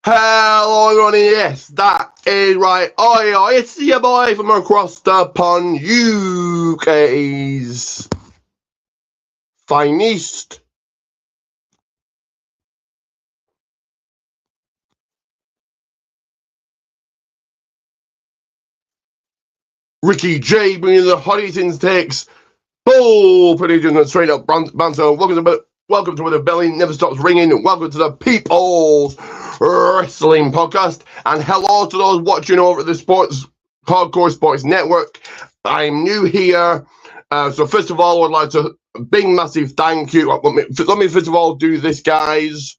Hello everyone, yes, that is right. Oi, it's your boy from across the pond, UK's finest. Ricky J bringing the hottest takes, full predictions and straight up banter. Welcome to where the belly never stops ringing. Welcome to the People's Wrestling Podcast, and hello to those watching over at the Hardcore Sports Network. I'm new here, so first of all, I would like to big massive thank you. Let me first of all do this, guys.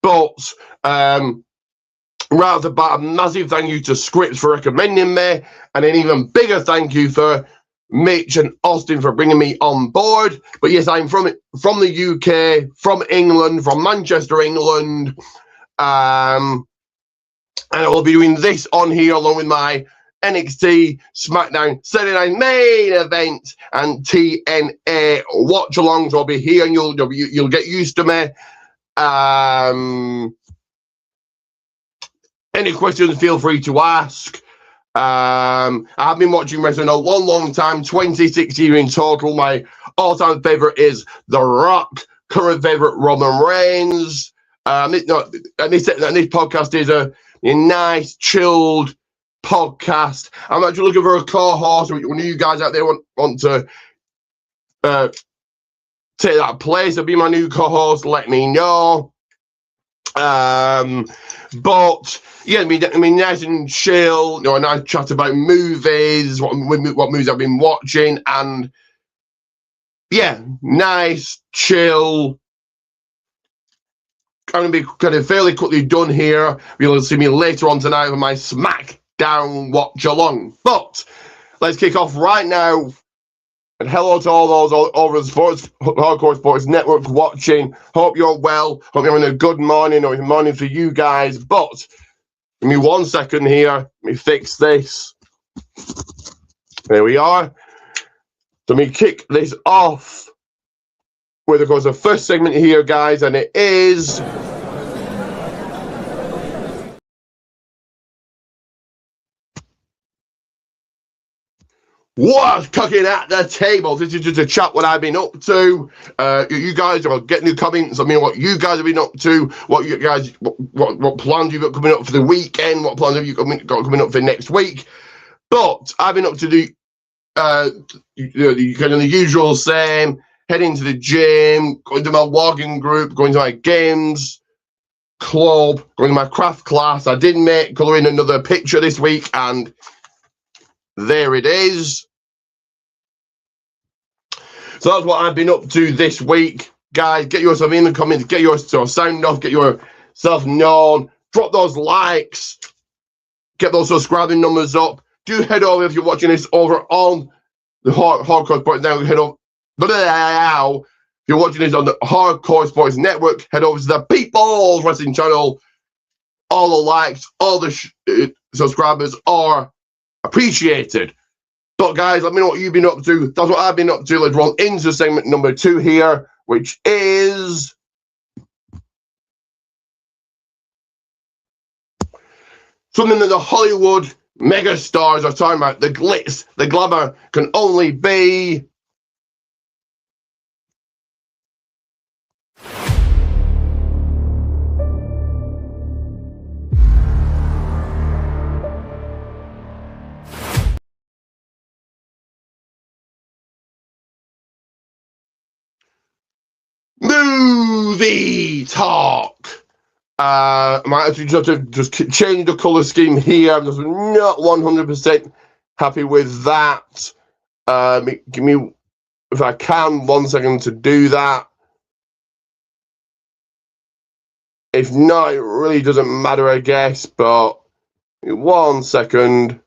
But rather, but a massive thank you to Scripps for recommending me, and an even bigger thank you for Mitch and Austin for bringing me on board. But yes, I'm from the UK, from England, from Manchester, England, and I will be doing this on here along with my NXT, SmackDown, Saturday Night Main Event, and TNA watch-alongs. I'll be here, and you'll get used to me. Any questions, feel free to ask. I've been watching wrestling a long time, 26 years in total. My all-time favorite is The Rock. Current favorite, Roman Reigns. This podcast is a nice, chilled podcast. I'm actually looking for a co-host. When you guys out there want to take that place or be my new co-host, let me know. But yeah, I mean, nice and chill. A nice chat about movies, what movies I've been watching, and yeah, nice, chill. I'm gonna be kind of fairly quickly done here. You'll see me later on tonight with my SmackDown watch along. But let's kick off right now. And hello to all those all over the Hardcore Sports Network watching. Hope you're well. Hope you're having a good morning or morning for you guys. But give me 1 second here. Let me fix this. There we are. So let me kick this off with, of course, the first segment here, guys, and it is what's cooking at the table. This is just a chat what I've been up to. You guys are getting new comments. I mean, what you guys have been up to, what plans you've got coming up for the weekend, what plans have you got coming up for next week. But I've been up to the kind of the usual same, heading to the gym, going to my walking group, going to my games club, going to my craft class. I did make colouring another picture this week, and there it is. So that's what I've been up to this week. Guys, get yourself in the comments, get yourself sound off, get yourself known, drop those likes, get those subscribing numbers up. Do head over, if you're watching this over on the Hardcore Sports Network, head over. If you're watching this on the Hardcore Sports Network, head over to the People's Wrestling channel. All the likes, all the subscribers are appreciated. But guys, let me know what you've been up to. That's what I've been up to. Let's roll into segment number 2 here, which is something that the Hollywood megastars are talking about. The glitz, the glamour can only be movie talk. I might actually just have to change the colour scheme here. I'm just not 100% happy with that. Give me, if I can, 1 second to do that. If not, it really doesn't matter, I guess, but 1 second.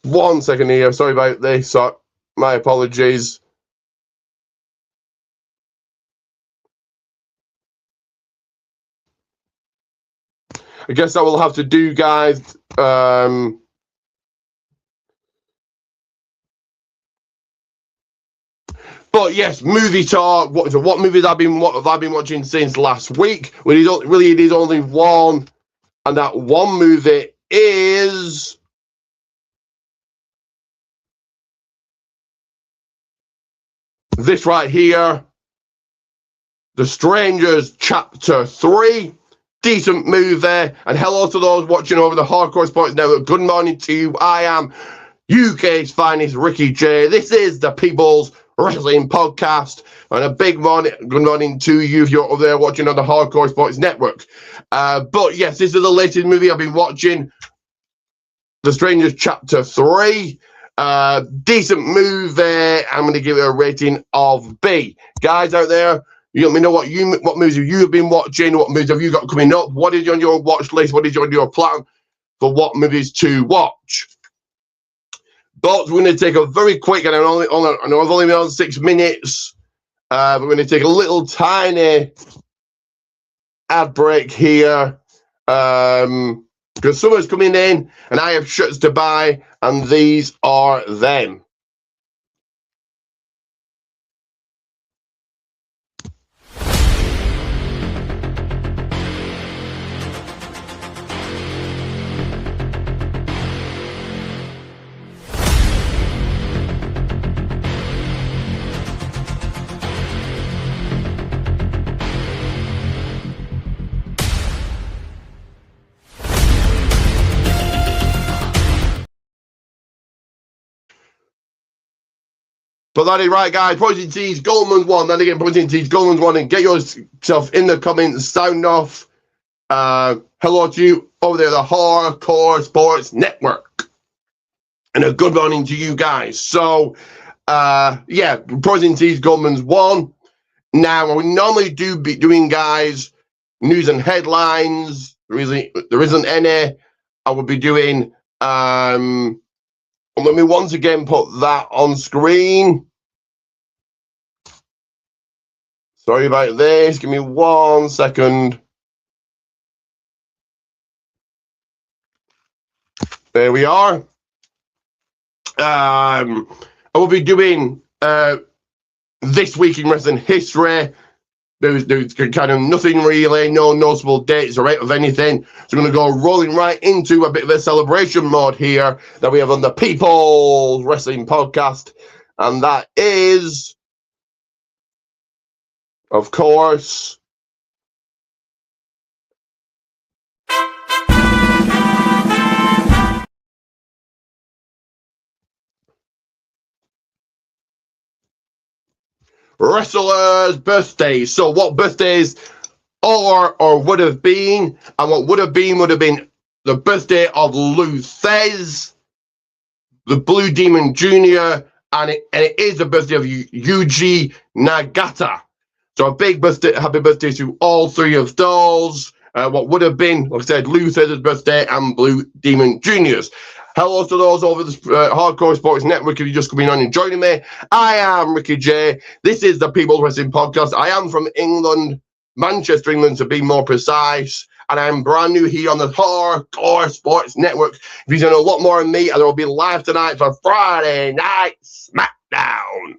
1 second here. Sorry about this. My apologies. I guess that will have to do, guys. But yes, movie talk. What movies have I been watching since last week? Well, it is only one, and that one movie is this right here, The Strangers Chapter 3. Decent movie. And hello to those watching over the Hardcore Sports Network. Good morning to you. I am UK's finest Ricky J. This is the People's Wrestling Podcast. And a big good morning to you if you're over there watching on the Hardcore Sports Network. But yes, this is the latest movie I've been watching. The Strangers Chapter 3. Decent movie. I'm going to give it a rating of B. Guys out there, you let me know what movies you have been watching, what movies have you got coming up, what is on your watch list, what is on your plan for what movies to watch. But we're going to take a very quick, and I know I've only been on 6 minutes. We're going to take a little tiny ad break here. Because summer's coming in and I have shirts to buy, and these are them. But that is right, guys. Protein Tees, Goldman's one. Then again, Protein Tees, Goldman's one. And get yourself in the comments. Sound off. Hello to you over there, the Hardcore Sports Network. And a good morning to you guys. So, yeah, Protein Tees, Goldman's one. Now, we normally do be doing, guys, news and headlines. There isn't any. I will be doing. Let me once again put that on screen. Sorry about this. Give me 1 second. There we are. I will be doing this week in wrestling history. There's kind of nothing really, no notable dates or of anything. So I'm going to go rolling right into a bit of a celebration mode here that we have on the People's Wrestling Podcast. And that is, of course, wrestlers' birthdays. So what birthdays or would have been, and what would have been the birthday of Lou Thesz, the Blue Demon Jr., and it is the birthday of Yuji Nagata. So a big happy birthday to all three of those. What would have been, like I said, Lou Thesz's birthday and Blue Demon Jr.'s. Hello to those over the Hardcore Sports Network. If you're just coming on and joining me, I am Ricky J. This is the People's Wrestling Podcast. I am from England, Manchester, England, to be more precise. And I'm brand new here on the Hardcore Sports Network. If you want a lot more of me, and I will be live tonight for Friday Night SmackDown.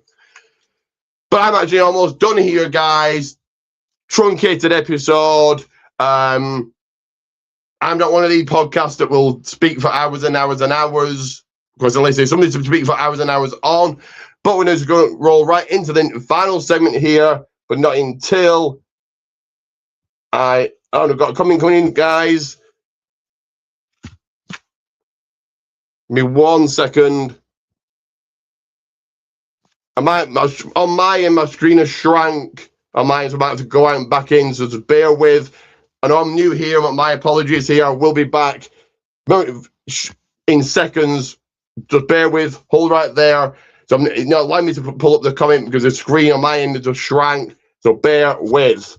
But I'm actually almost done here, guys. Truncated episode. I'm not one of these podcasts that will speak for hours and hours and hours, because unless there's somebody to speak for hours and hours on. But we're just going to roll right into the final segment here, but not until I've got coming in, guys. Give me 1 second. On my end, my screen has shrank. On mine is about to go out and back in, so just bear with. I know I'm new here, but my apologies here. I will be back in seconds. Just bear with. Hold right there. So it's not allowing me to pull up the comment because the screen on my end just shrank. So bear with.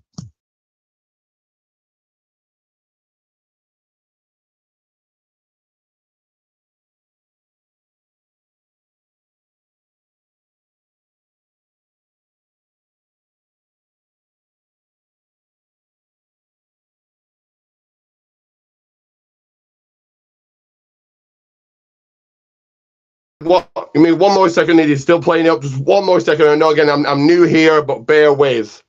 what? Give me 1 more second. It is still playing up. Just 1 more second. I know again, I'm new here, but bear with.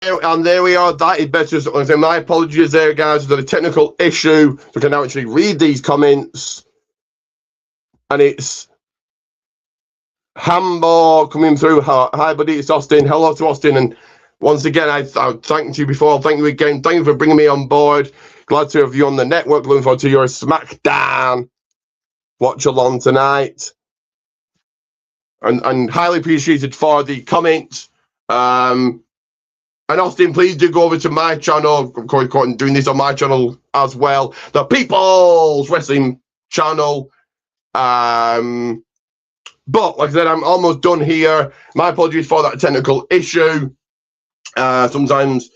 And there we are. That is better. So my apologies there, guys. There's a technical issue. So I can now actually read these comments. And it's Hambo coming through. Hi, buddy. It's Austin. Hello to Austin. And once again, I thanked you before. Thank you again. Thank you for bringing me on board. Glad to have you on the network. Looking forward to your SmackDown watch along tonight. And highly appreciated for the comments. And Austin, please do go over to my channel. I'm doing this on my channel as well. The People's Wrestling channel. But like I said, I'm almost done here. My apologies for that technical issue. Sometimes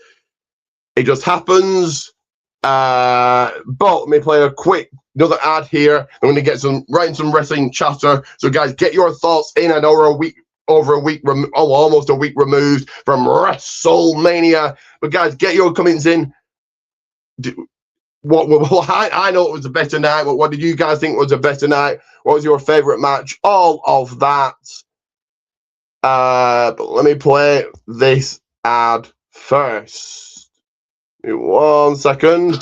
it just happens. But let me play another ad here. I'm going to get some wrestling chatter. So guys, get your thoughts in. I know we're almost a week removed from WrestleMania. But guys, get your comments in. I know it was a better night, but what did you guys think was a better night? What was your favorite match? All of that. But let me play this ad first. 1 second.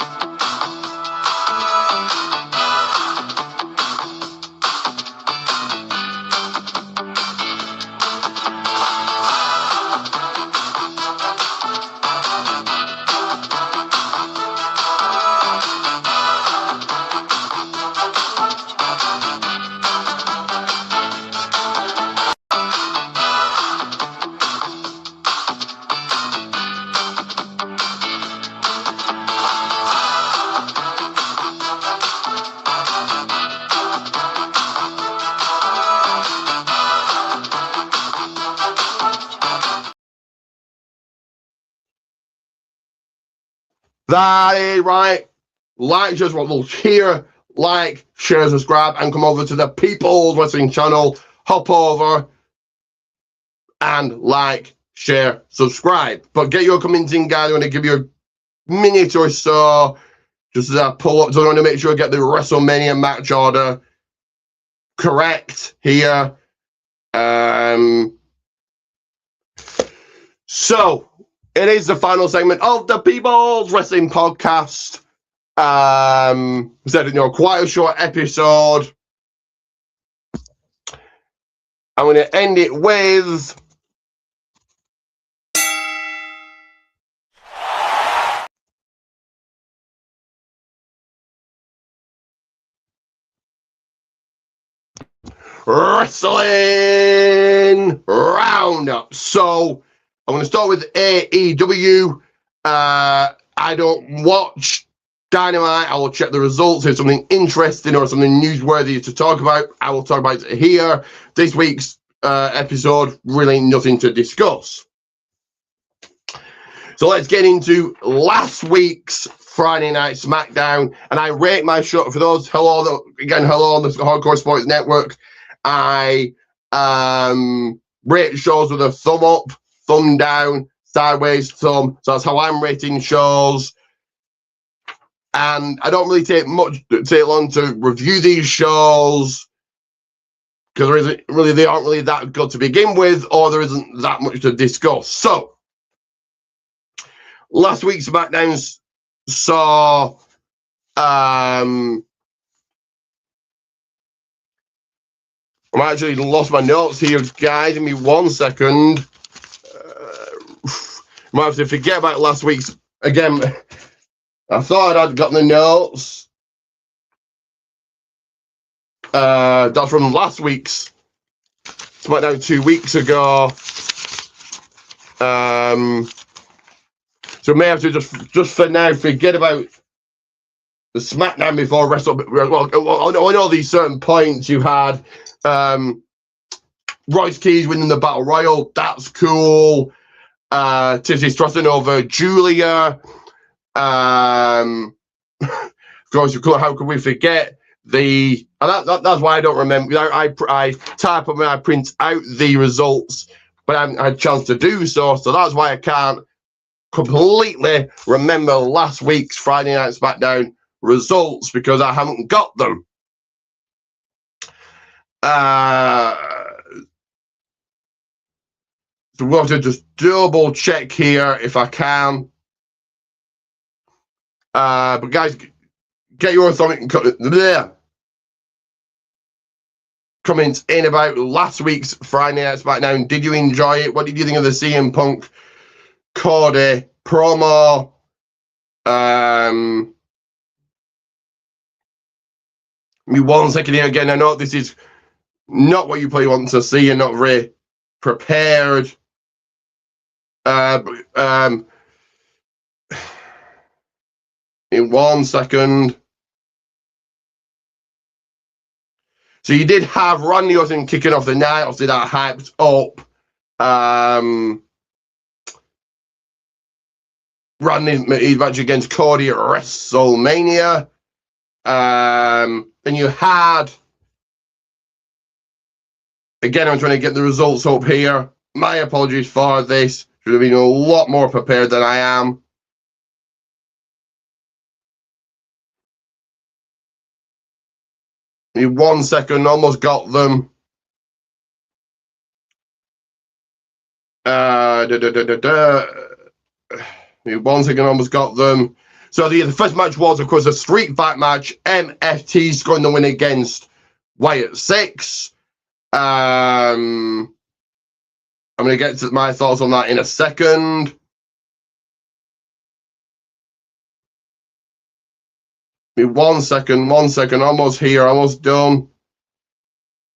That is right. Like, just what we'll hear, like, share, subscribe, and come over to the People's Wrestling channel. Hop over and like, share, subscribe. But get your comments in, guys. I'm going to give you a minute or so just as I pull up. So I want to make sure I get the WrestleMania match order correct here. So it is the final segment of the People's Wrestling Podcast. Said, quite a short episode. I'm going to end it with Wrestling Roundup. So I'm going to start with AEW. I don't watch Dynamite. I will check the results. If something interesting or something newsworthy to talk about, I will talk about it here. This week's episode, really nothing to discuss. So let's get into last week's Friday Night SmackDown. And I rate my show for those. Hello on the Hardcore Sports Network. I rate shows with a thumb up, thumb down, sideways thumb. So that's how I'm rating shows. And I don't really take long to review these shows because they aren't really that good to begin with, or there isn't that much to discuss. So last week's SmackDown saw I'm actually lost my notes here, guys. Give me 1 second. Might have to forget about last week's again. I thought I'd gotten the notes. That's from last week's SmackDown 2 weeks ago. So may have to just for now forget about the SmackDown before WrestleMania. Well, I know these certain points you had. Royce Keys winning the Battle Royal. That's cool. Tiffany Stratton over Julia. Of course, how could we forget that's why I don't remember. I type them and I print out the results, but I haven't had a chance to do so. So that's why I can't completely remember last week's Friday Night SmackDown results, because I haven't got them. So we'll have to just double check here if I can. But guys, get your comments in about last week's Friday Night SmackDown. Did you enjoy it? What did you think of the CM Punk Cody promo? Me 1 second here again. I know this is not what you probably want to see. You're not very prepared. In 1 second. So you did have Randy Orton kicking off the night. Obviously, that hyped up Randy's match against Cody at WrestleMania. And you had, again, I'm trying to get the results up here. My apologies for this. Should have been a lot more prepared than I am. In 1 second, almost got them. In 1 second, almost got them. So the first match was, of course, a street fight match. MFT scoring the win against Wyatt Six. I'm going to get to my thoughts on that in a second. In 1 second, almost here, almost done.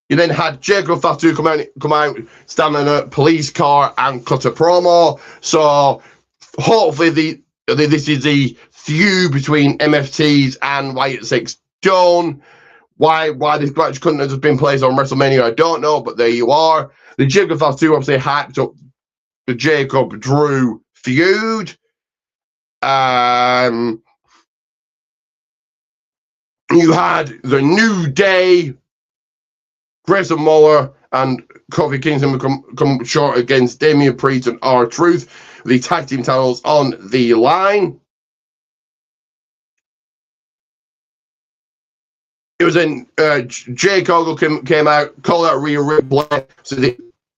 You then had Jacob Fatu come out, stand in a police car and cut a promo. So hopefully this is the feud between MFTs and Wyatt Six done. Why this match couldn't have just been placed on WrestleMania, I don't know, but there you are. The Jacob Fatu obviously hyped up the Jacob Drew feud. You had the New Day, Grayson Waller and Kofi Kingston come short against Damian Priest and R-Truth. The tag team titles on the line. It was in Jake Ogle came out, called out Rhea Ripley. So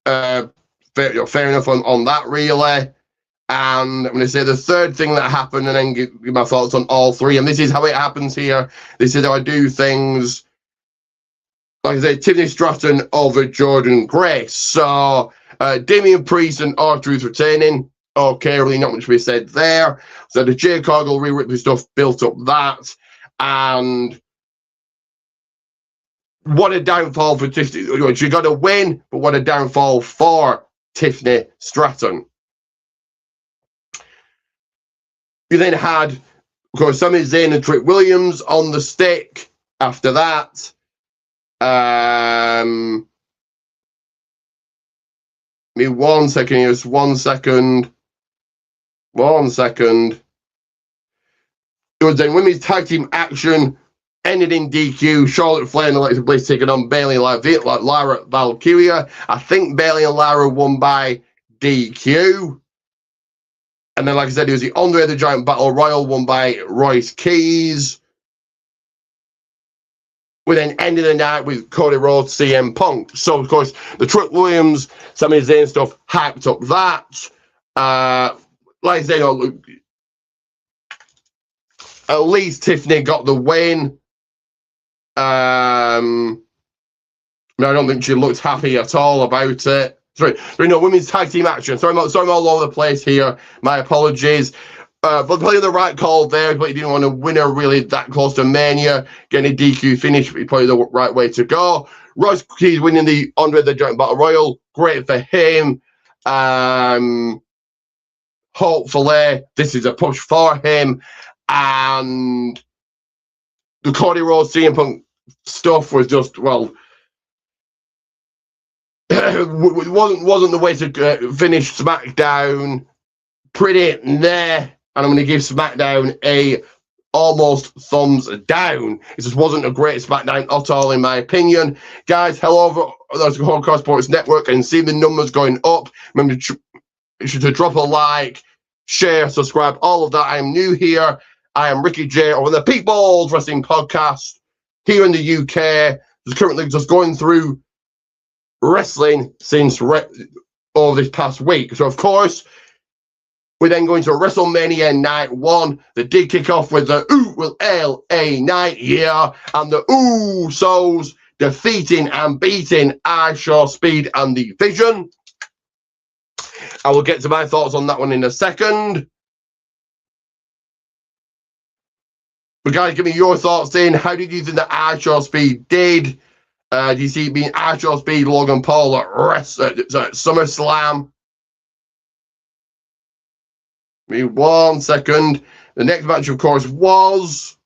fair enough on that relay. And I'm going to say the third thing that happened, and then give my thoughts on all three. And this is how it happens here. This is how I do things. Like I said, Tiffany Stratton over Jordan Grace. So Damian Priest and R-Truth retaining. Okay, really not much to be said there. So the Jay Cargill, Rhea Ripley stuff built up that. And what a downfall for Tiffany. She got a win, but what a downfall for Tiffany Stratton. You then had, of course, Sami Zayn and Trick Williams on the stick after that. Me 1 second here, just 1 second. 1 second. It was then women's tag team action ended in DQ. Charlotte Flair and Alexa Bliss taking on Bayley and Lyra Valkyria. I think Bayley and Lyra won by DQ. And then, like I said, it was the Andre the Giant Battle Royal won by Royce Keys. We then ended the night with Cody Rhodes, CM Punk. So, of course, the Trick Williams, Sami Zayn stuff hyped up that. Like I said, at least Tiffany got the win. I don't think she looked happy at all about it. Sorry, no, women's tag team action. Sorry, I'm all over the place here. My apologies. But probably the right call there, but he didn't want to win her really that close to Mania. Getting a DQ finish, probably the right way to go. Royce Keys winning the Andre the Giant Battle Royal. Great for him. Hopefully, this is a push for him. And the Cody Rhodes CM Punk stuff was just, well, it wasn't the way to finish SmackDown. Pretty there, and I'm going to give SmackDown a almost thumbs down. It just wasn't a great SmackDown at all, in my opinion. Guys, hello over the Hardcore Sports Network, and see the numbers going up. Remember to drop a like, share, subscribe, all of that. I am new here. I am Ricky J over the Peak Balls Wrestling Podcast here in the UK. Just currently just going through wrestling since over this past week. So, of course, we're then going to WrestleMania Night 1. They did kick off with the LA Knight here, and the Usos defeating and beating Isha, Speed, and the Vision. I will get to my thoughts on that one in a second. But guys, give me your thoughts in. How did you think that Isha, Speed did? Do you see it being Isha, Speed, Logan Paul at SummerSlam? Give me 1 second. The next match, of course, was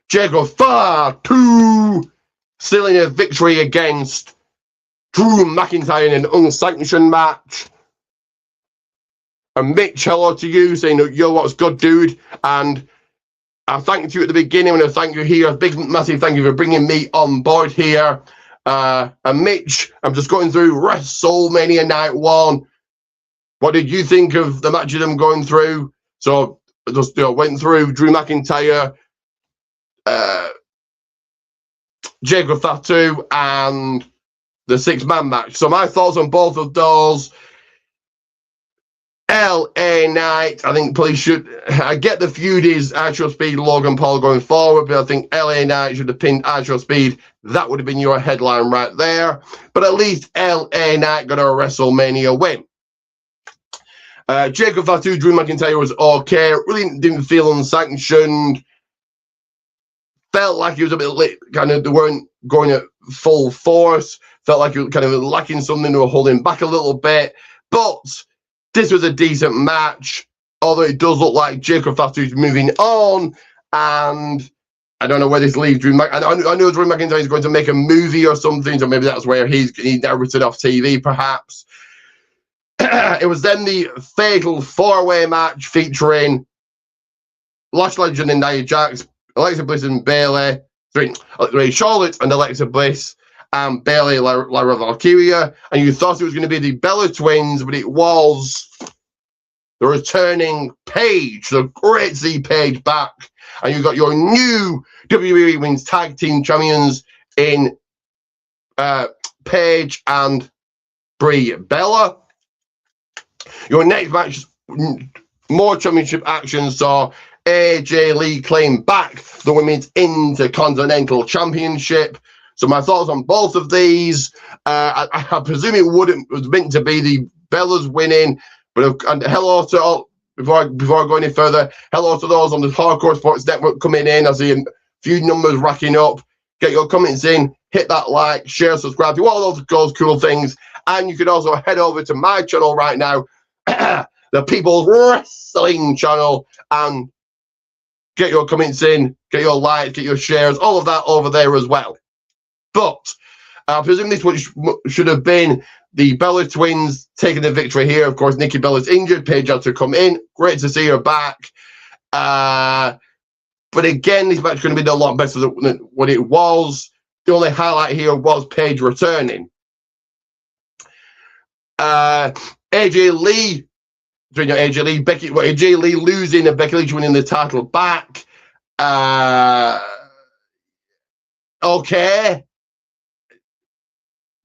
Jericho Fatu stealing a victory against Drew McIntyre in an unsanctioned match. And Mitch, hello to you, saying, yo, what's good, dude? And I thanked you at the beginning, and I thank you here. A big, massive thank you for bringing me on board here. And Mitch, I'm just going through WrestleMania Night 1. What did you think of the matches I'm going through? So I just went through Drew McIntyre, Jericho Fatu, and the 6-man match. So my thoughts on both of those. LA Knight, I think police should. I get the feud is Isha Speed, Logan Paul going forward, but I think LA Knight should have pinned Isha Speed. That would have been your headline right there. But at least LA Knight got a WrestleMania win. Jericho Fatu, Drew McIntyre was okay. Really didn't feel unsanctioned. Felt like he was a bit late. Kind of, they weren't going at full force. Felt like he was kind of lacking something. They were holding back a little bit. But this was a decent match, although it does look like Jericho Fatu's moving on, and I don't know where this leaves Drew McIntyre. I know Drew McIntyre is going to make a movie or something, so maybe that's where he's now written off TV, perhaps. It was then the fatal 4-way match featuring Lash Legend and Nia Jax, Alexa Bliss and Bayley, Charlotte and Alexa Bliss, and Bayley, Lyra Valkyria, and you thought it was going to be the Bella Twins, but it was the returning Paige, the great Z Paige back, and you got your new WWE Women's Tag Team Champions in Paige and Brie Bella. Your next match, more championship action, saw AJ Lee claim back the Women's Intercontinental Championship. So my thoughts on both of these, I presume it was meant to be the Bellas winning, but and hello to all, before I go any further, hello to those on the Hardcore Sports Network coming in. I see a few numbers racking up. Get your comments in, hit that like, share, subscribe, do all those cool things. And you could also head over to my channel right now, the People's Wrestling channel, and get your comments in, get your likes, get your shares, all of that over there as well. But I presume this should have been the Bella Twins taking the victory here. Of course, Nikki Bella's injured. Paige had to come in. Great to see her back. But again, this match is going to be a lot better than what it was. The only highlight here was Paige returning. AJ Lee losing and Becky Lynch winning the title back. Okay.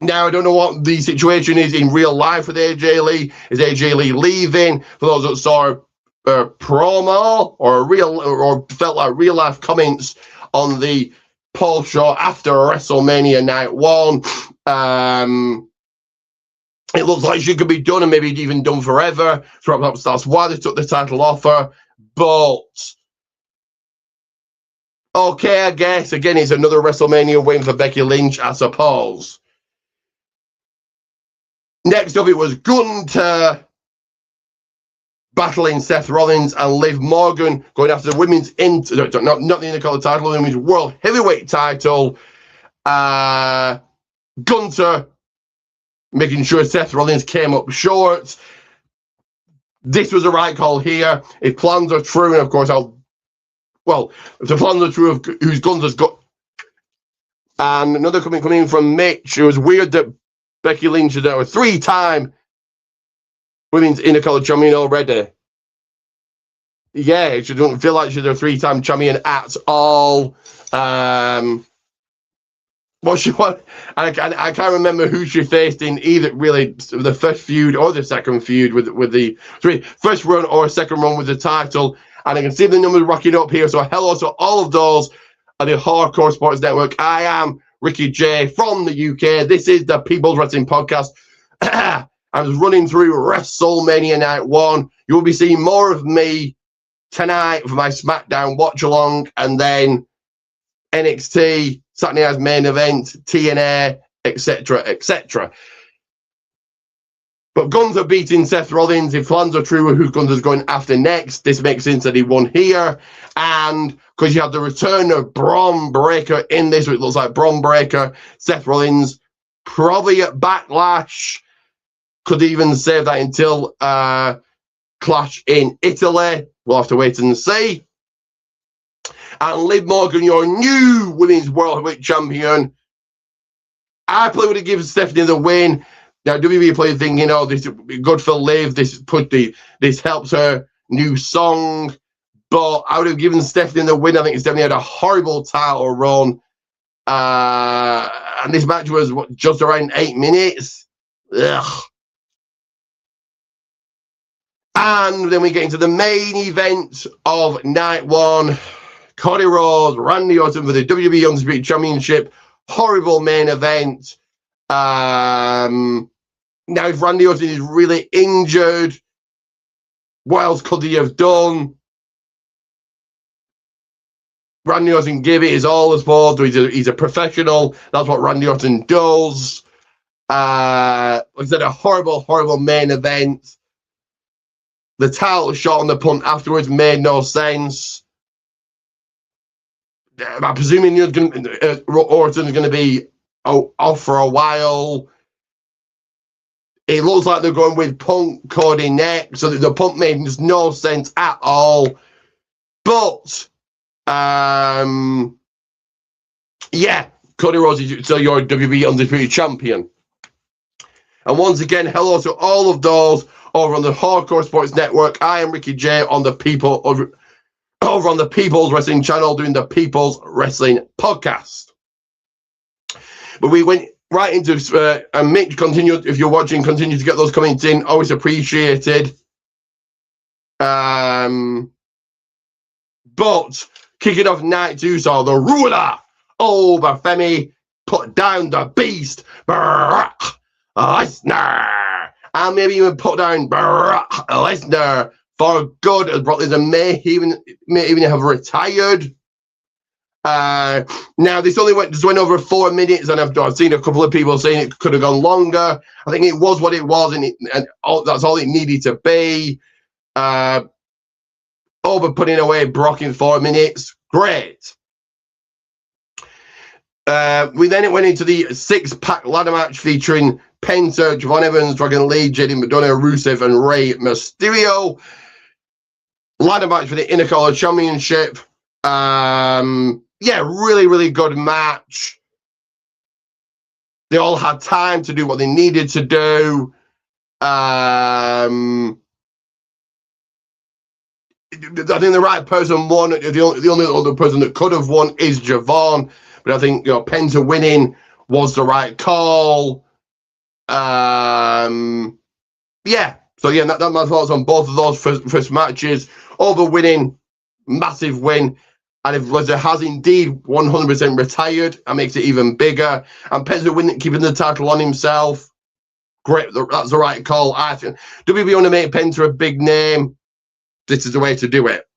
Now, I don't know what the situation is in real life with AJ Lee. Is AJ Lee leaving? For those that saw a promo or felt like real life comments on the Paul show after WrestleMania Night 1, it looks like she could be done and maybe even done forever. So perhaps that's why they took the title off her. But okay, I guess. Again, it's another WrestleMania win for Becky Lynch, I suppose. Next up, it was Gunter battling Seth Rollins and Liv Morgan, going after the women's not the Intercontinental title, the women's World Heavyweight title. Gunther making sure Seth Rollins came up short. This was the right call here. If plans are true, and of course if the plans are true of who's Gunther's got. And another coming from Mitch. It was weird that Becky Lynch is a 3-time women's Intercontinental champion already. Yeah, she doesn't feel like she's a 3-time champion at all. I can't remember who she faced in either really the first feud or the second feud with the first run or second run with the title. And I can see the numbers rocking up here. So hello to all of those at the Hardcore Sports Network. I am Ricky J from the UK. This is the People's Wrestling Podcast. I was running through WrestleMania Night 1. You will be seeing more of me tonight for my SmackDown watch along, and then NXT, Saturday Night's main event, TNA, etc., etc. But Gunther beating Seth Rollins, if plans are true, who Gunther's going after next, this makes sense that he won here. And because you have the return of Bron Breakker in this, it looks like Bron Breakker, Seth Rollins, probably at Backlash, could even save that until Clash in Italy. We'll have to wait and see. And Liv Morgan, your new Women's World Heavyweight Champion. I probably would have given Stephanie the win. Now, WWE probably thinking, this would be good for Liv. This helps her new song. But I would have given Stephanie the win. I think Stephanie had a horrible title run. And this match was, just around 8 minutes? Ugh. And then we get into the main event of Night 1. Cody Rhodes, Randy Orton for the WWE Undisputed Championship. Horrible main event. Now, if Randy Orton is really injured, what else could he have done? Randy Orton gave it his all as well. He's a professional. That's what Randy Orton does. Like I said, a horrible, horrible main event. The title shot on the punt afterwards made no sense. I'm presuming Orton's going to be off for a while. It looks like they're going with Punk, Cody next, so the punt made no sense at all. But, yeah, Cody Rhodes is still your WWE Undisputed Champion. And once again, hello to all of those over on the Hardcore Sports Network. I am Ricky J on the over on the People's Wrestling channel doing the People's Wrestling Podcast. But we went right into and Mick, continue, if you're watching, continue to get those comments in, always appreciated. But kicking off night 2 saw the ruler over Femi put down the beast Brock Lesnar, and maybe even put down Brock Lesnar for good, as Brock Lesnar may even have retired. Now, this only went over 4 minutes, and I've seen a couple of people saying it could have gone longer. I think it was what it was, and that's all it needed to be. Over putting away Brock in 4 minutes. Great. We then went into the 6-pack ladder match featuring Penta, Javon Evans, Dragon Lee, JD McDonough, Rusev, and Rey Mysterio. Ladder match for the Intercontinental Championship. Yeah, really, really good match. They all had time to do what they needed to do. I think the right person won. The only other person that could have won is Javon, but I think Penta winning was the right call. Yeah. So yeah, that's my thoughts on both of those first matches. Over winning, massive win. And if Lesnar has indeed 100% retired, that makes it even bigger. And Penta winning, keeping the title on himself, great. That's the right call. I think WWE want to make Penta a big name. This is the way to do it.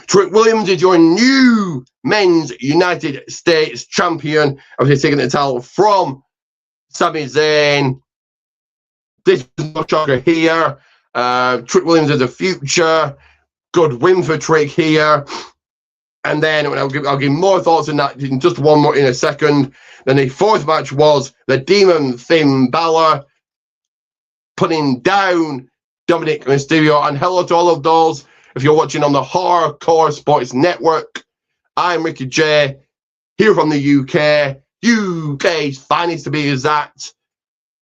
Trick Williams is your new Men's United States Champion. Obviously taking the title from Sami Zayn. This is no shocker here. Trick Williams is a future. Good win for Trick here. And then I'll give more thoughts on that in just one more in a second. Then the fourth match was the Demon Finn Balor putting down Dominic Mysterio. And hello to all of those. If you're watching on the Hardcore Sports Network, I'm Ricky J, here from the UK. UK's finest to be exact.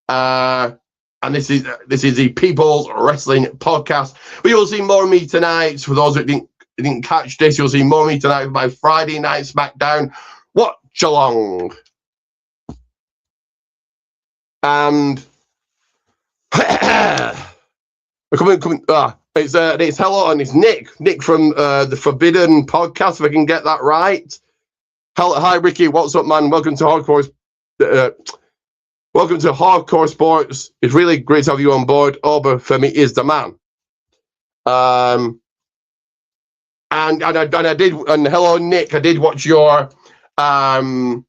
And this is the People's Wrestling Podcast. But you'll see more of me tonight. For those that didn't catch this, you'll see more of me tonight with my Friday Night SmackDown watch along. And it's hello, and it's Nick from the Forbidden Podcast, if I can get that right. Hello, hi Ricky, what's up, man? Welcome to Hardcore Sports. It's really great to have you on board. Oba Femi is the man. And I did, and hello Nick, I did watch your podcast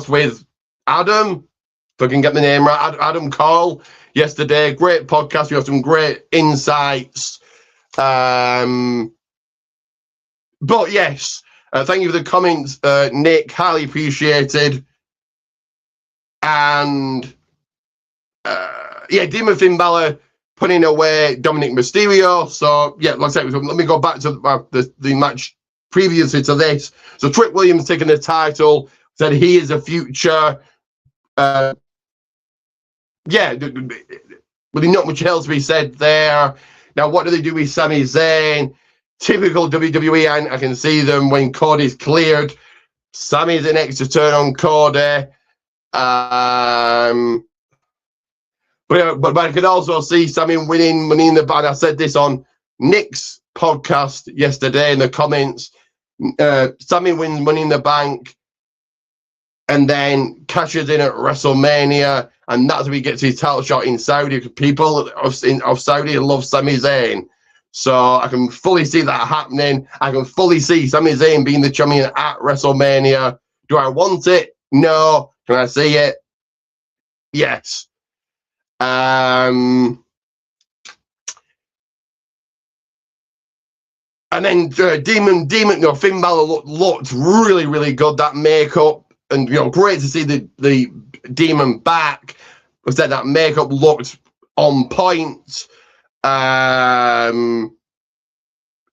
with Adam, if I can get the name right, Adam Cole, yesterday. Great podcast. You have some great insights. But yes, thank you for the comments, Nick. Highly appreciated. And Demon Finn Balor putting away Dominic Mysterio. So yeah, like I said, let me go back to the match previously to this. So Trick Williams taking the title, said he is a future. Really not much else to be said there. Now, what do they do with Sami Zayn? Typical WWE, I can see them when Cody's cleared. Sami's the next to turn on Cody. But I could also see Sami winning Money in the Bank. I said this on Nick's podcast yesterday in the comments. Sami wins Money in the Bank and then cashes in at WrestleMania, and that's when he gets his title shot in Saudi. People of Saudi love Sami Zayn. So I can fully see that happening. I can fully see Sami Zayn being the champion at WrestleMania. Do I want it? No. Can I see it? Yes. And then Finn Balor looked really, really good. That makeup, and great to see the Demon back. I said that makeup looked on point. And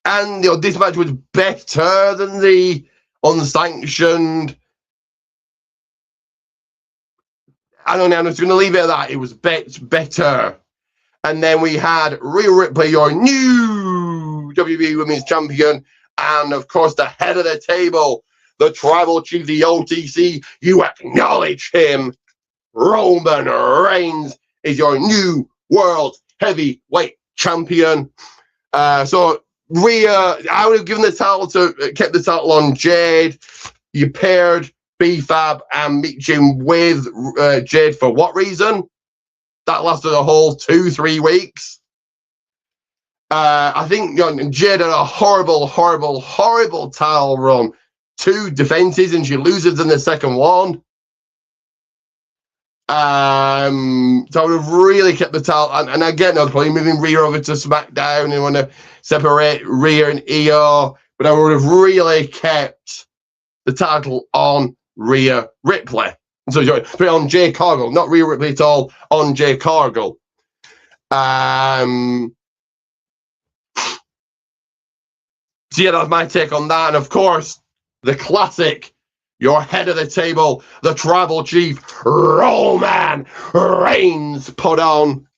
this match was better than the unsanctioned. I don't know. I'm just going to leave it at that. It was better. And then we had Rhea Ripley, your new WWE Women's Champion, and of course the head of the table, the Tribal Chief, the OTC. You acknowledge him. Roman Reigns is your new World Heavyweight Champion. So Rhea, I would have given the title kept the title on Jade. You paired B-Fab and Michin with Jade for what reason? That lasted a whole 2-3 weeks. I think Jade had a horrible title run. 2 defenses and she loses in the second one. So I would have really kept the title, and again, I was probably moving Rhea over to SmackDown and want to separate Rhea and Io, but I would have really kept the title on Rhea Ripley. So put it on Jade Cargill, not Rhea Ripley at all, on Jade Cargill. So yeah, that's my take on that. And of course, the classic, your head of the table, the Tribal Chief, Roman Reigns, put on.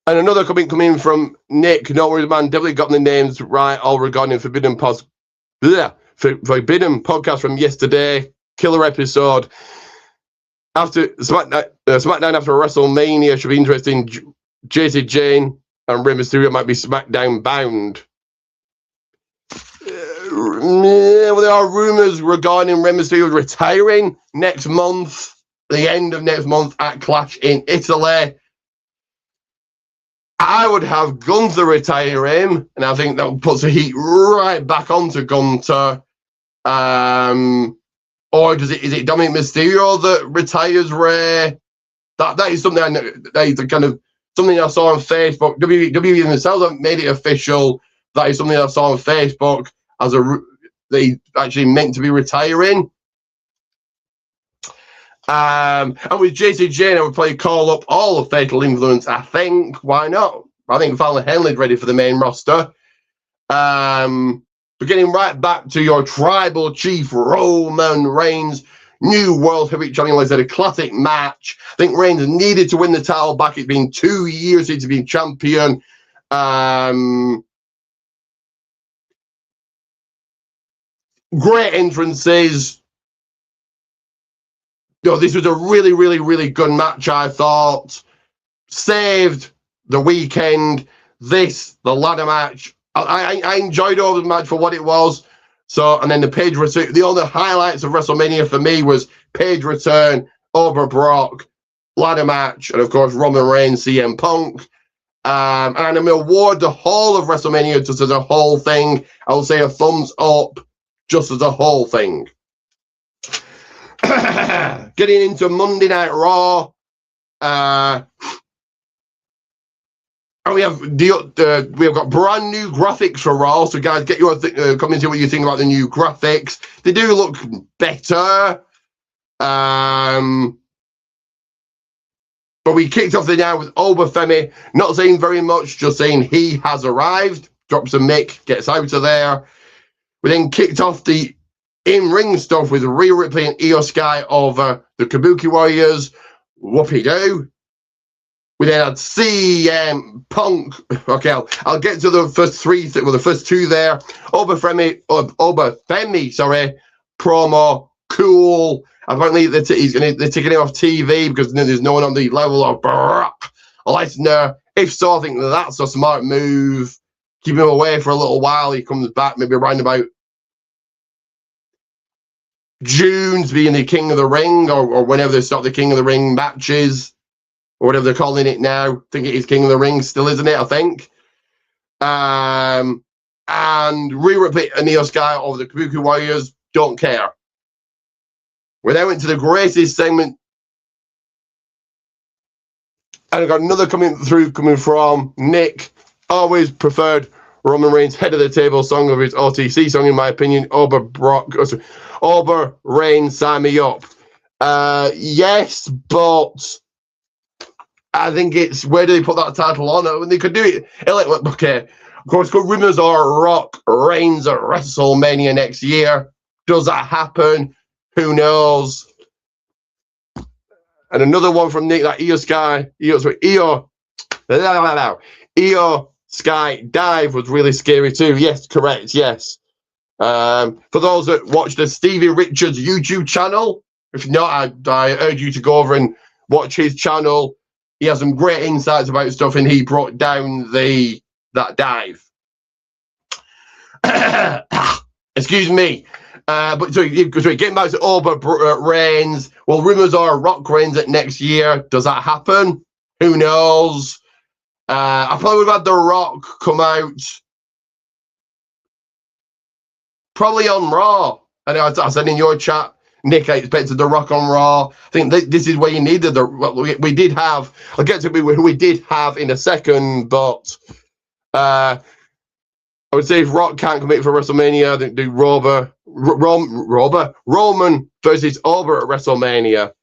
And another coming from Nick, no worries, man, definitely got the names right, all regarding Forbidden Podcast from yesterday. Killer episode. After SmackDown after WrestleMania should be interesting. JC Jane and Rey Mysterio might be SmackDown bound. Well, there are rumors regarding Rey Mysterio retiring next month, the end of next month at Clash in Italy. I would have Gunther retire him, and I think that puts the heat right back onto Gunther. Or is it Dominic Mysterio that retires Rey? That is something that is the kind of something I saw on Facebook. WWE themselves haven't made it official. That is something I saw on Facebook as they actually meant to be retiring. And with JC Jane, I would probably call up all of Fatal Influence. I think, why not? I think Fallon Henley's ready for the main roster. But getting right back to your tribal chief, Roman Reigns, new World Heavyweight Champion. Like I said, a classic match. I think Reigns needed to win the title back. It's been 2 years since he's been champion. Great entrances. This was a really, really, really good match, I thought. Saved the weekend. The ladder match. I enjoyed all the match for what it was. So, and then the Page return. The other highlights of WrestleMania for me was Page return over Brock, ladder match, and of course Roman Reigns, CM Punk. And I'm going to award the whole of WrestleMania just as a whole thing. I will say a thumbs up just as a whole thing. Getting into Monday Night Raw. And we have got brand new graphics for Raw. So guys, get your comment and see what you think about the new graphics. They do look better. But we kicked off the night with Obafemi, not saying very much, just saying he has arrived. Drops a mic, gets out of there. We then kicked off the in-ring stuff with Rhea Ripley and Io Sky over the Kabuki Warriors. Whoopie-doo. We then had CM Punk. Okay, I'll get to the first three. Well, the first two there. Obafemi, promo, cool. Apparently, they're taking it off TV because there's no one on the level of Brock Lesnar. If so, I think that's a smart move. Keep him away for a little while. He comes back maybe around about June to being the King of the Ring, or whenever they start the King of the Ring matches, or whatever they're calling it now. I think it is King of the Ring still, isn't it? I think. And Rhea Ripley and Io Sky over the Kabuki Warriors, don't care. We then went to the greatest segment. And I got another coming from Nick. Always preferred Roman Reigns' Head of the Table song of his OTC song, in my opinion. Over Reigns, sign me up. Yes, but I think it's, where do they put that title on? When they could do it. Okay, of course, rumors are Rock Reigns at WrestleMania next year. Does that happen? Who knows? And another one from Nick, that Io Sky dive was really scary too. Yes, correct. Yes. For those that watch the Stevie Richards YouTube channel, if not, I urge you to go over and watch his channel. He has some great insights about stuff, and he brought down that dive. Excuse me. But so getting back to over Reigns. Well, rumors are Rock Reigns at next year. Does that happen? Who knows? I probably would have had The Rock come out probably on Raw. And I said in your chat, Nick, I expected The Rock on Raw. I think this is where you needed we did have. I'll get to who we did have in a second, but I would say if Rock can't commit for WrestleMania, then do Roman versus Over at WrestleMania.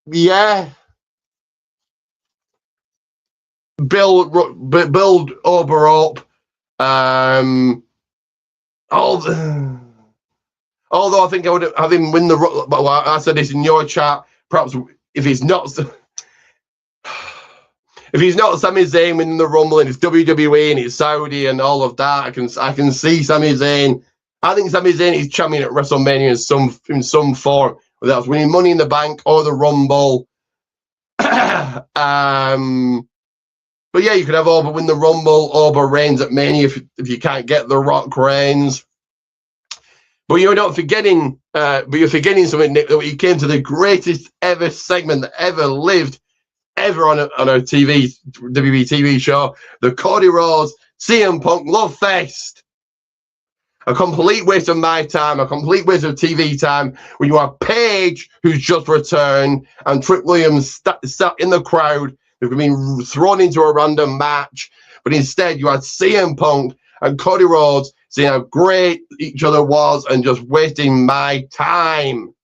Yeah. Build Over up. Although I think I would have him win the. Well, I said this in your chat. Perhaps if he's not Sami Zayn winning the Rumble and it's WWE and it's Saudi and all of that, I can see Sami Zayn. I think Sami Zayn is champion at WrestleMania in some form, whether that's winning Money in the Bank or the Rumble. But yeah, you could have Over win the Rumble, Over Reigns at Mania if you can't get The Rock Reigns. But you're not forgetting, you're forgetting something, Nick, that you came to the greatest ever segment that ever lived, ever on a WWE TV show, the Cody Rhodes CM Punk Love Fest. A complete waste of my time, a complete waste of TV time, when you have Paige, who's just returned, and Trick Williams sat in the crowd, who've been thrown into a random match, but instead you had CM Punk and Cody Rhodes seeing how great each other was and just wasting my time.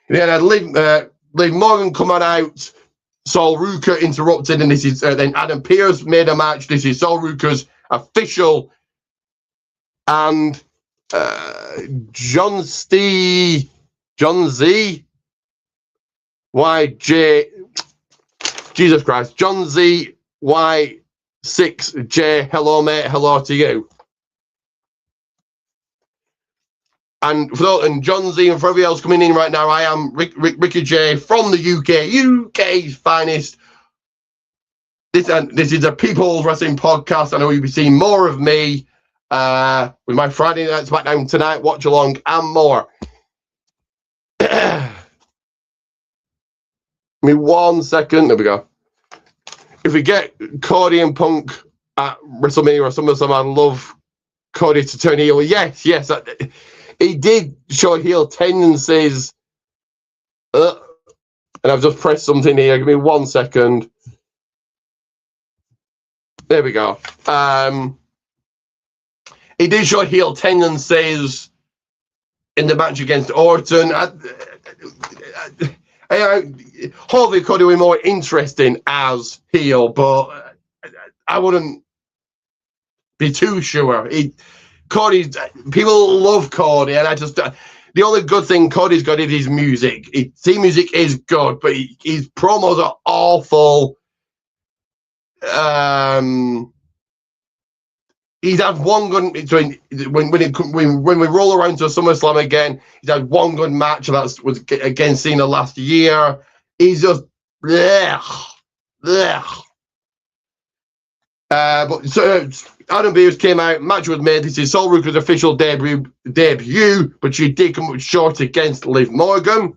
Then I Liv Morgan coming out, Sol Ruka interrupted, and this is then Adam Pearce made a match. This is Sol Ruka's official, and John Z YJ, Jesus Christ, John Z Y6J, hello mate, hello to you. And John Z and for everybody else coming in right now, I am Ricky J from the UK's finest. This is a People's Wrestling podcast. I know you'll be seeing more of me with my Friday Night SmackDown Tonight watch along and more. Give me 1 second. There we go. If we get Cody and Punk at WrestleMania or SummerSlam, I'd love Cody to turn heel. Yes. He did show heel tendencies. And I've just pressed something here. Give me 1 second. There we go. He did show heel tendencies in the match against Orton. Hopefully Cody will be more interesting as heel, but I wouldn't be too sure. People love Cody, and I just the only good thing Cody's got is his music. His team music is good, but his promos are awful. He's had one good when we roll around to SummerSlam again. He's had one good match, and that was against Cena last year. He's just blech. But so Adam Pearce came out, match was made. This is Sol Ruka's official debut, but she did come up short against Liv Morgan.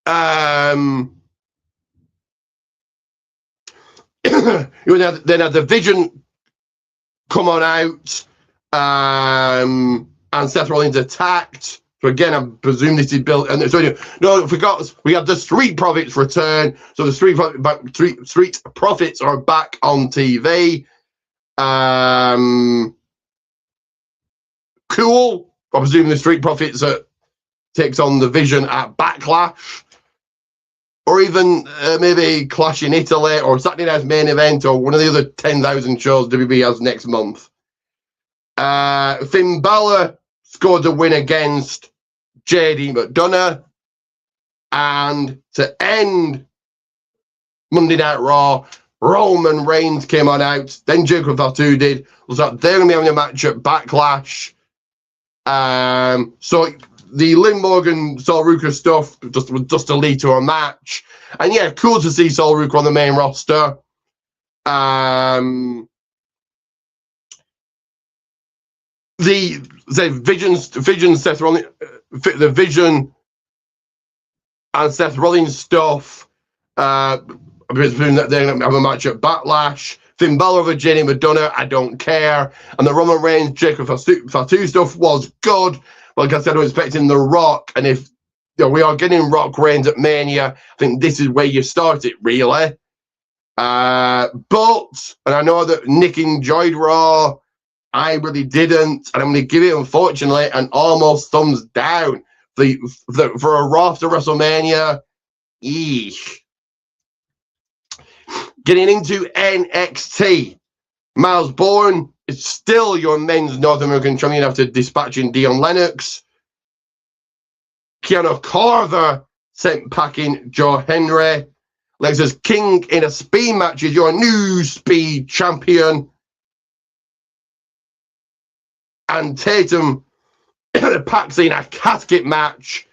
You then had the Vision come on out, and Seth Rollins attacked. So again, I presume this is built. And so no, I forgot. We have the Street Profits return. So the Street Profits are back on TV. Cool. I presume the Street Profits takes on the Vision at Backlash, or even maybe Clash in Italy, or Saturday Night's Main Event, or one of the other 10,000 shows WB has next month. Finn Balor scored a win against JD McDonough. And to end Monday Night Raw, Roman Reigns came on out. Then Jacob Fatu did. Was that they're going to be having a match at Backlash. So the Liv Morgan Sol Ruka stuff was just to lead to a match. And yeah, cool to see Sol Ruka on the main roster. The Vision Seth Rollins, the Vision and Seth Rollins stuff. I presume that they're going to have a match at Backlash. Finn Balor over JD McDonough, I don't care. And the Roman Reigns Jacob Fatu stuff was good. Like I said, I was expecting The Rock, and if we are getting Rock Reigns at Mania, I think this is where you start it, really. But, and I know that Nick enjoyed Raw, I really didn't, and I'm going to give it, unfortunately, an almost thumbs down. For a Raw after WrestleMania, eesh. Getting into NXT, Miles Bourne is still your men's North American champion after dispatching Dion Lennox. Keanu Carver sent packing Joe Henry. Lexus King in a speed match is your new speed champion. And Tatum packs in a casket match,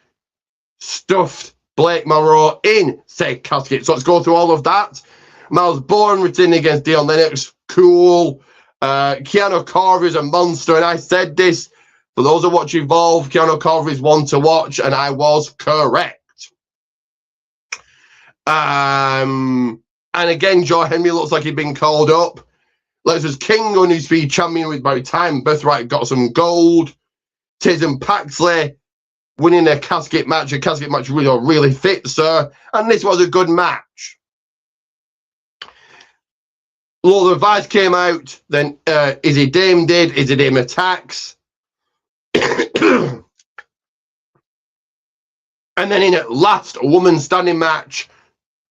stuffed Blake Monroe in said casket. So let's go through all of that. Miles Bourne retaining against Dion Lennox. Cool. Keanu Carver is a monster, and I said this for those who watch Evolve. Keanu Carver is one to watch, and I was correct. And And again, Joe Henry looks like he'd been called up. Lexus King on his speed champion with by time. Birthright got some gold. Tiz and Paxley winning a casket match. A casket match really fit, sir. And this was a good match. Lola Vice came out. Then Izzy Dame did. Izzy Dame attacks. And then in a last woman standing match,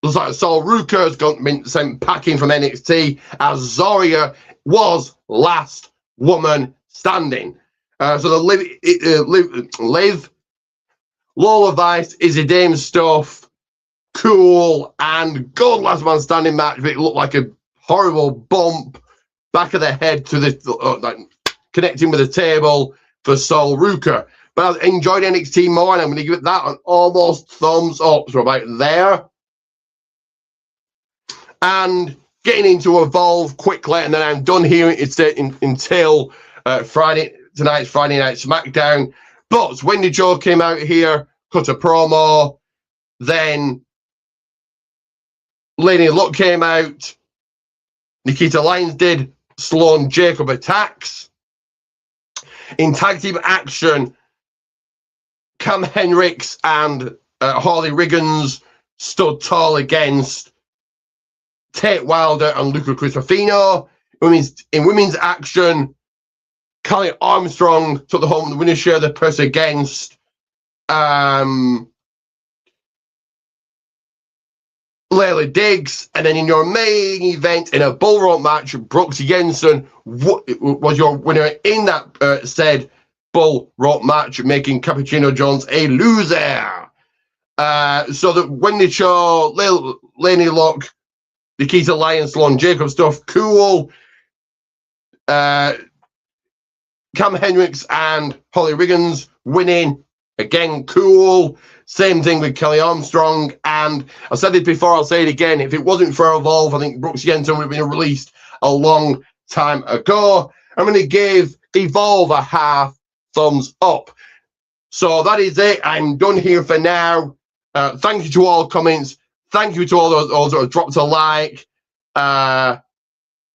looks like Sol Ruka has been sent packing from NXT as Zarya was last woman standing. So the Liv, Lola Vice, Izzy Dame stuff, cool, and good last man standing match. But it looked like a horrible bump back of the head to the connecting with the table for Sol Ruka. But I enjoyed NXT more, and I'm going to give it that an almost thumbs up. So about there. And getting into Evolve quickly, and then I'm done here until tonight's Friday Night SmackDown. But Wendy Jo came out here, cut a promo. Then Lady Luck came out. Nikita Lyons did. Sloan Jacob attacks. In tag team action, Cam Hendricks and Harley Riggins stood tall against Tate Wilder and Luca Cristofino. In women's action, Kelly Armstrong took the home winner's share of the press against Layla Diggs. And then in your main event, in a bull rope match, Brooks Jensen was your winner in that said bull rope match, making Cappuccino Jones a loser. So that Wendy Cho, Laney Luck, Nikita Lyons, Sloan Jacob stuff, cool. Cam Hendricks and Holly Riggins winning, again, cool. Same thing with Kelly Armstrong. And I said it before, I'll say it again. If it wasn't for Evolve, I think Brooks Jensen would have been released a long time ago. I'm going to give Evolve a half thumbs up. So that is it. I'm done here for now. Thank you to all comments. Thank you to all those that have dropped a like. And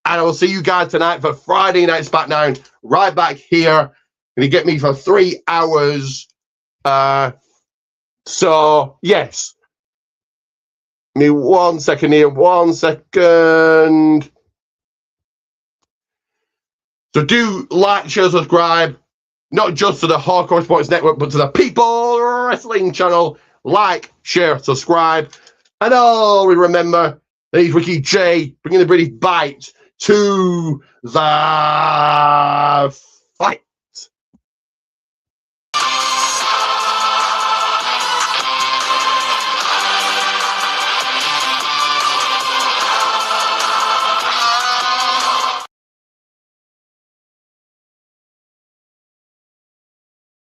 I will see you guys tonight for Friday Night SmackDown right back here. Going to get me for 3 hours. So, yes. Give me 1 second here. 1 second. So do like, share, subscribe. Not just to the Hardcore Sports Network, but to the People Wrestling channel. Like, share, subscribe. And always remember that he's Ricky J, bringing the British bite to the